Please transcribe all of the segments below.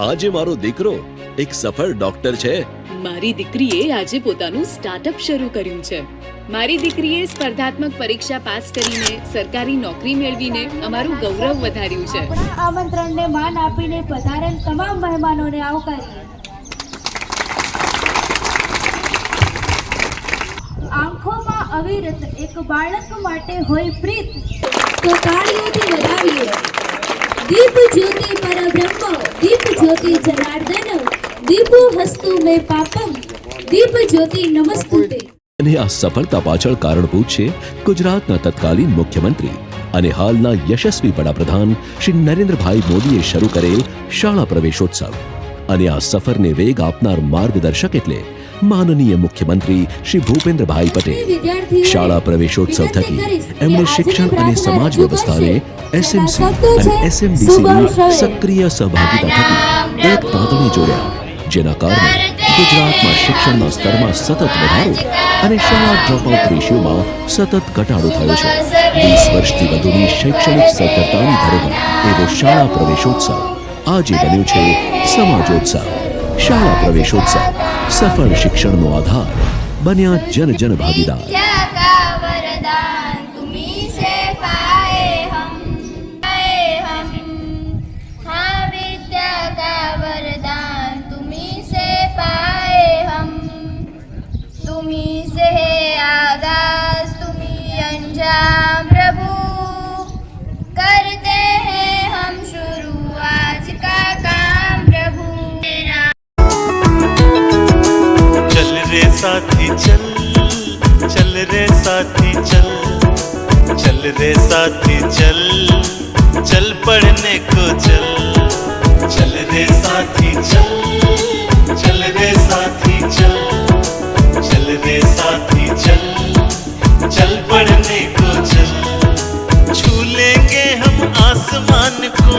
આજે મારો દીકરો એક સફળ ડોક્ટર છે. મારી દીકરીએ આજે પોતાનું સ્ટાર્ટઅપ શરૂ કર્યું છે. મારી દીકરીએ સ્પર્ધાત્મક પરીક્ષા પાસ કરીને સરકારી નોકરી મેળવીને અમારું ગૌરવ વધાર્યું છે. આપણા આમંત્રણને માન આપીને પધારેલ તમામ મહેમાનોને આવકારીએ. આંખોમાં અવિરત એક બાળક માટે હોય પ્રીત, તો તાળીઓથી વધાવીએ. દીપ જ્યોતિ પરબ્રહ્મ, દીપ જ્યોતિ જનાર્દન, દીપો હસ્તુ મે પાપમ, દીપ જ્યોતિ નમસ્તુતે. અને આ સફળતા પાછળ કારણભૂત છે ગુજરાતના તત્કાલીન મુખ્યમંત્રી અને હાલના યશસ્વી વડાપ્રધાન શ્રી નરેન્દ્રભાઈ મોદીએ શરૂ કરેલ શાળા પ્રવેશોત્સવ. અને આ સફરને વેગ આપનાર માર્ગદર્શક એટલે માનનીય મુખ્યમંત્રી શ્રી ભૂપેન્દ્રભાઈ પટેલ. શાળા પ્રવેશોત્સવ થકી એમણે શિક્ષણ અને સમાજ વ્યવસ્થાને એસએમસી અને એસએમડીસીની સક્રિય સહભાગિતા થકી એક તાંતણે જોડ્યા, જેના કારણે ગુજરાતમાં શિક્ષણના સ્તરમાં સતત વધારો અને શાળા ડ્રોપઆઉટ રેશિયોમાં સતત ઘટાડો થયો છે. 20 વર્ષથી વધુની શૈક્ષણિક સદ્ધરતાની ધરોહર એવો શાળા પ્રવેશોત્સવ આજે બન્યો છે સમાજોત્સવ. શાળા પ્રવેશોત્સવ સફળ શિક્ષણનો આધાર બન્યા જન જન ભાગીદાર. प्रभु करते हैं हम शुरू आज का काम प्रभु. चल रे साथी चल, चल रे साथी चल, चल रे साथी चल, चल पढ़ने को चल. चल रे साथी चल, चल रे साथी चल, चल रे साथी चल, चल पढ़ने को चल. छू लेंगे हम आसमान को,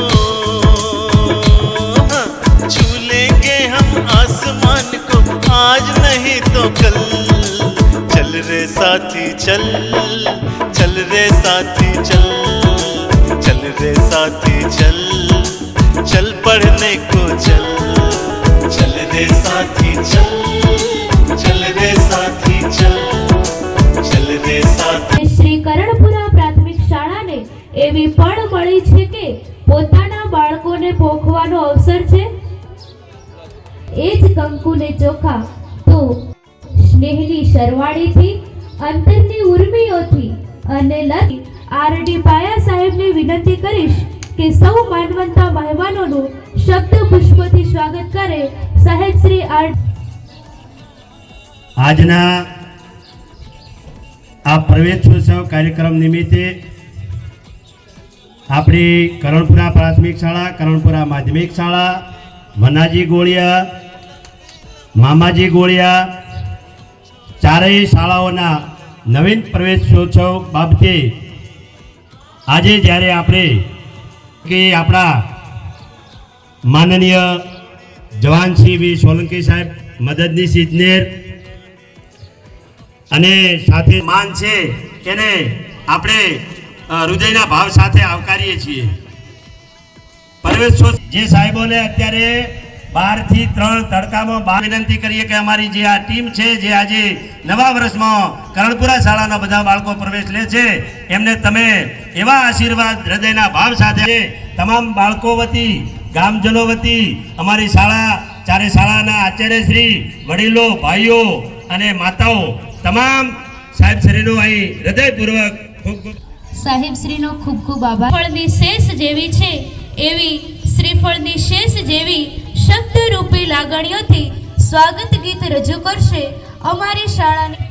छू लेंगे हम आसमान को आज नहीं तो कल. चल रे साथी चल, चल रे साथी चल, चल रे साथी चल, चल पढ़ने को चल. चल रे साथी चल, चल रे साथी चल, चल रे साथी. શ્રી કરણપુરા પ્રાથમિક શાળાને એવી પણ મળી છે કે પોતાના બાળકોને પોખવાનો અવસર છે. એ જ કંકુને ચોખા તો સ્નેહની શરવાળીથી, અંતરની ઉર્મિઓથી અને લતી આરડી પાયા સાહેબને વિનંતી કરીશ કે સૌ માનવંતા મહેમાનોનું શબ્દ પુષ્પથી સ્વાગત કરે. સાહેબ શ્રી આર. આજના આ પ્રવેશોત્સવ કાર્યક્રમ નિમિત્તે આપણી કરણપુરા પ્રાથમિક શાળા, કરણપુરા માધ્યમિક શાળા, મનાજી ગોળિયા, મામાજી ગોળિયા ચારેય શાળાઓના નવીન પ્રવેશોત્સવ બાબતે આજે જ્યારે આપણે કે આપણા માનનીય જવાનશ્રી વી સોલંકી સાહેબ મદદનીશ ઇજનેર અને સાથે માન છે એને આપણે હૃદયના ભાવ સાથે આવકારીએ છીએ. પ્રવેશોત્સવ જે સાહેબોને અત્યારે 12 થી 3 તડકામાં વિનંતી કરીએ કે અમારી જે આ ટીમ છે જે આજે નવા વર્ષમાં કરણપુરા શાળાના બધા બાળકો પ્રવેશ લે છે એમને તમે એવા આશીર્વાદ હૃદયના ભાવ સાથે તમામ બાળકો વતી, ગામજનો વતી, અમારી શાળા ચારે શાળાના આચાર્યશ્રી, વડીલો, ભાઈઓ અને માતાઓ તમામ સાહેબશ્રીનો અહીં હૃદયપૂર્વક ખૂબ સાહેબશ્રીનો ખૂબ ખૂબ આભાર. ફળની શેષ જેવી છે એવી શ્રીફળની શેષ જેવી શબ્દરૂપી લાગણીઓથી સ્વાગત ગીત રજૂ કરશે અમારી શાળાની.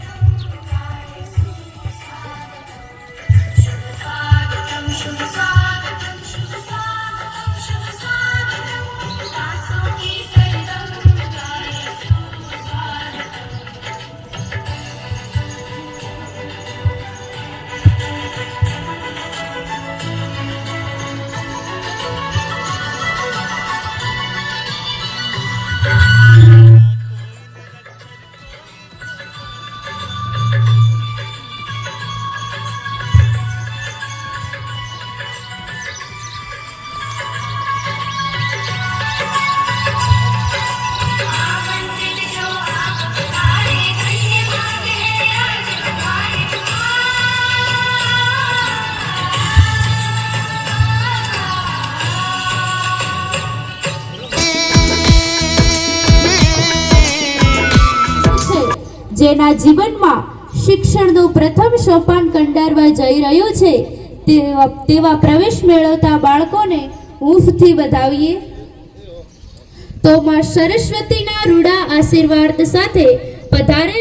જેના જીવનમાં શિક્ષણનું પ્રથમ સોપાન કંડારવા જઈ રહ્યું છે તેવા પ્રવેશ મેળવતા બાળકોને હૂંફથી વધાવીએ. તો માં સરસ્વતીના રૂડા આશીર્વાદ સાથે પધારે.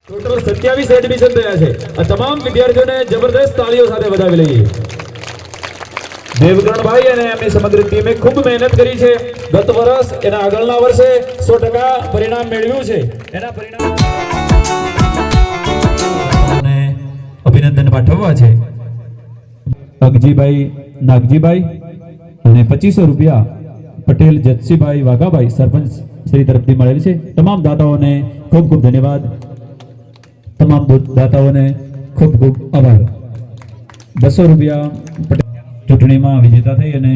ટોટલ 27 એડમિશન થયા છે. આ તમામ વિદ્યાર્થીઓને જબરદસ્ત તાળીઓ સાથે વધાવી લઈએ. દેવગણભાઈ અને એમની સમગ્ર ટીમે ખૂબ મહેનત કરી છે. ગત વર્ષ એના આગળના વર્ષે 100% પરિણામ મેળવ્યું છે. એના પરિણામ અભિનંદન પાઠવવા છે. અગજીભાઈ નાગજીભાઈ અને 2500 રૂપિયા પટેલ જતસીભાઈ વાઘાભાઈ સરપંચ શ્રી તરફથી મળેલ છે. તમામ દાતાઓને ખૂબ ખૂબ ધન્યવાદ. તમામ દાતાઓને ખૂબ ખૂબ આભાર. 200 રૂપિયા ચૂંટણીમાં વિજેતા થઈ અને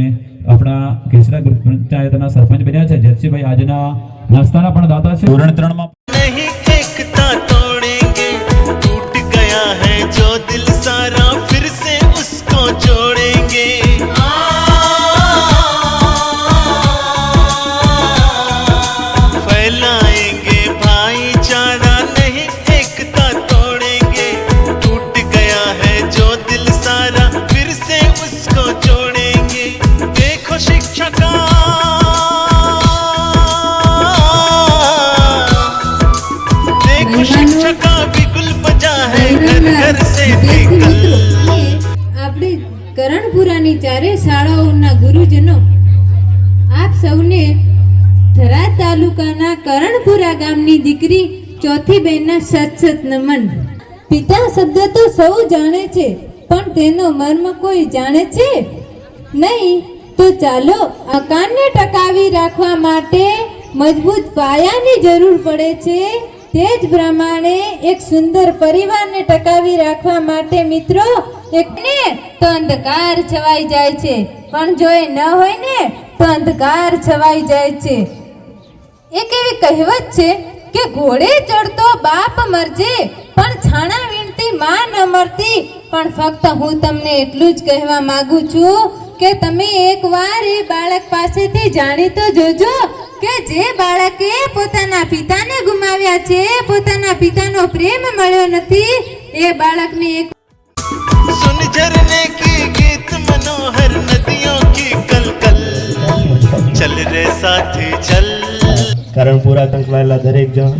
આપણા કેસરા ગ્રુપ પંચાયતના સરપંચ બન્યા છે જતસીભાઈ આજના નાસ્તાના પણ દાતા છે. ધોરણ 3 માં नहीं एकता तोड़ेंगे, टूट गया है जो दिल सारा फिर से उसको जोड़ेंगे. फैलाएंगे भाईचारा, नहीं एकता तोड़ेंगे, टूट गया है जो दिल सारा फिर से उसको जोड़ेंगे. देखो शिक्षा का शिक्षा का बिगुल बजा है घर घर से निकल. આપણે કરણપુરાની ચારે શાળાઓના ગુરુજનો આપ સૌને થરાદ તાલુકાના કરણપુરા ગામની દીકરી ચોથી બહેનના સત નમન. પિતા શબ્દ તો સૌ જાણે છે, પણ તેનો મર્મ કોઈ જાણે છે નહીં. તો ચાલો મકાનને ટકાવી રાખવા માટે મજબૂત પાયાની જરૂર પડે છે. તે જ પ્રમાણે એક સુંદર પરિવારને ટકાવી રાખવા માટે મિત્રો એકને તો અંધકાર છવાઈ જાય છે, પણ જો એ ન હોય ને તો અંધકાર છવાઈ જાય છે. એક એવી કહેવત છે કે ઘોડે ચડતો બાપ મરજે પણ છાણા વીણતી માં ન મરતી. પણ ફક્ત હું તમને એટલું જ કહેવા માંગુ છું કે તમે એકવાર એ બાળક પાસેથી જાણી તો જોજો કે જે બાળકે પોતાના પિતાને ગુમાવ્યા છે, પોતાના પિતાનો પ્રેમ મળ્યો નથી, એ બાળકને એક सुन झरने की गीत मनोहर नदियों की कलकल. चल रे साथी चल. કરણપુરા કંકલાયેલા દરેક જણ,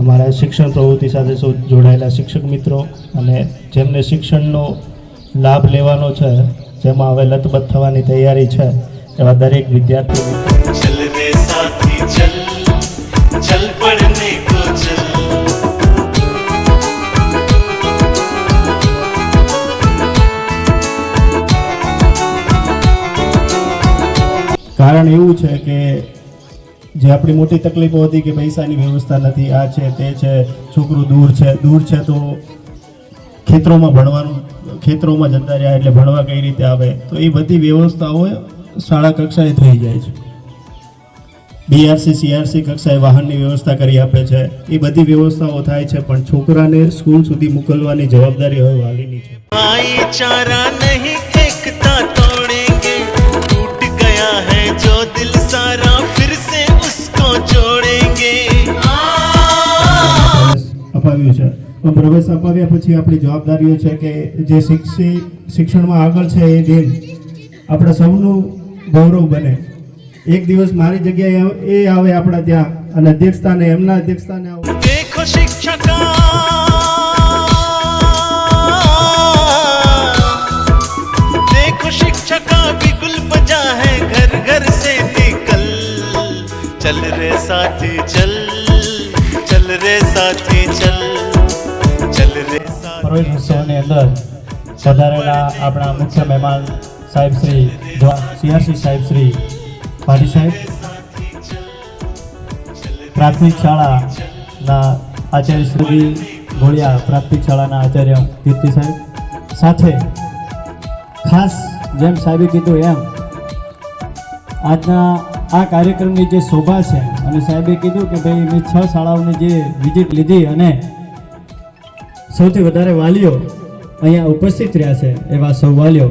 અમારા શિક્ષણ પ્રવૃત્તિ સાથે સૌ જોડાયેલા શિક્ષક મિત્રો અને જેમને શિક્ષણનો લાભ લેવાનો છે, જેમાં હવે લતબત થવાની તૈયારી છે, એવા દરેક વિદ્યાર્થીઓ चल रे साथी चल, चल पढ़ने को चल. કારણ એવું છે કે જે આપણી મોટી તકલીફો હતી કે પૈસાની વ્યવસ્થા નથી, આ છે તે છે, છોકરું દૂર છે તો ખેતરોમાં ભણવાનું, ખેતરોમાં જતા રહ્યા એટલે ભણવા કઈ રીતે આવે, તો એ બધી વ્યવસ્થાઓ શાળા કક્ષાએ થઈ જાય છે. બીઆરસી સીઆરસી કક્ષાએ વાહનની વ્યવસ્થા કરી આપે છે. એ બધી વ્યવસ્થાઓ થાય છે, પણ છોકરાને સ્કૂલ સુધી મોકલવાની જવાબદારી હવે વાલીની છે. भाईचारा नहीं एकता तोड़ेंगे, टूट गया है जो दिल सारा फिर से उसको जोड़ेंगे. અપાવ્યું છે, પણ પ્રવેશ અપાવ્યા પછી આપણી જવાબદારીઓ છે કે જે શિક્ષણમાં આગળ છે એ બેન આપણા સૌનું ગૌરવ બને. એક દિવસ મારી જગ્યાએ એ આવે આપણા ત્યાં અને અધ્યક્ષતાને એમના અધ્યક્ષતાને આવે. देखो शिक्षा का देखो शिक्षा का बिगुल बजा है घर घर से निकल. चल रे साथी चल, चल रे साथी चल, चल रे साथी. પ્રવેશ ઉત્સવની અંદર પધારેલા આપણા મુખ્ય મહેમાન સાહેબ શ્રી સીઆરસી સાહેબ શ્રી પાટી સાહેબ, પ્રાથમિક શાળાના આચાર્ય શ્રી ગોળિયા, પ્રાથમિક શાળાના આચાર્ય કીર્તિ સાહેબ, સાથે ખાસ જેમ સાહેબે કીધું એમ આજના આ કાર્યક્રમની જે શોભા છે, અને સાહેબે કીધું કે ભાઈ મેં 6 શાળાઓની જે વિઝિટ લીધી અને સૌથી વધારે વાલીઓ અહીંયા ઉપસ્થિત રહ્યા છે, એવા સૌ વાલીઓ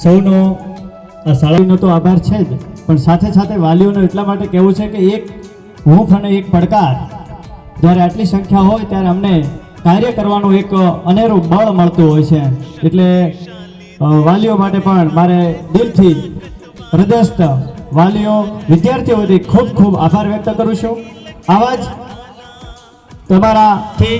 સૌનો આ શાળાનો તો આભાર છે જ, પણ સાથે સાથે વાલીઓનો એટલા માટે કહેવું છે કે એક હૂંફ અને એક પડકાર. જ્યારે આટલી સંખ્યા હોય ત્યારે અમને કાર્ય કરવાનું એક અનેરું બળ મળતું હોય છે. એટલે વાલીઓ માટે પણ મારે દિલથી હૃદયસ્થ વાલીઓ વિદ્યાર્થીઓ વતી ખૂબ ખૂબ આભાર વ્યક્ત કરું છું. આવા જ તમારાથી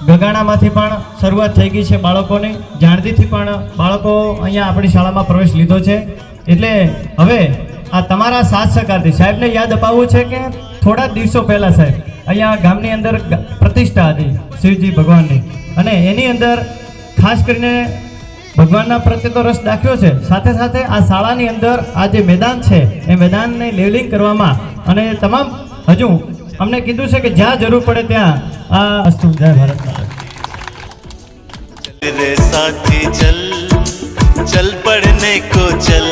ગગાણામાંથી પણ શરૂઆત થઈ ગઈ છે બાળકોની. જાણતીથી પણ બાળકો અહીંયા આપણી શાળામાં પ્રવેશ લીધો છે. એટલે હવે આ તમારા સાથ સહકારથી સાહેબને યાદ અપાવવું છે કે થોડા દિવસો પહેલાં સાહેબ અહીંયા ગામની અંદર પ્રતિષ્ઠા હતી શિવજી ભગવાનની, અને એની અંદર ખાસ કરીને ભગવાનના પ્રત્યે તો રસ દાખ્યો છે, સાથે સાથે આ શાળાની અંદર આ જે મેદાન છે એ મેદાનને લેવલિંગ કરવામાં અને તમામ હજુ અમને કીધું છે કે જ્યાં જરૂર પડે ત્યાં આ વસ્તુ. જય ભારત માતા. चल रे साथी चल चल पढ़ने को चल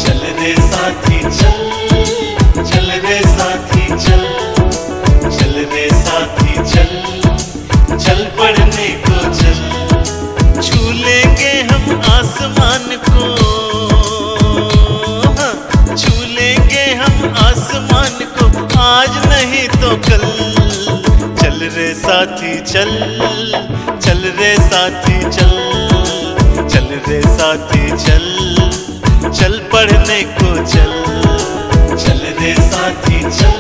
चल रे साथी चल चल रे साथी चल चल रे साथी चल चल पढ़ने को चल छू लेंगे हम आसमान को हाँ, छू लेंगे हम आसमान को आज नहीं तो कल चल रे साथी चल चल रे साथी चल चल रे साथी चल चल पढ़ने को चल चल रे साथी चल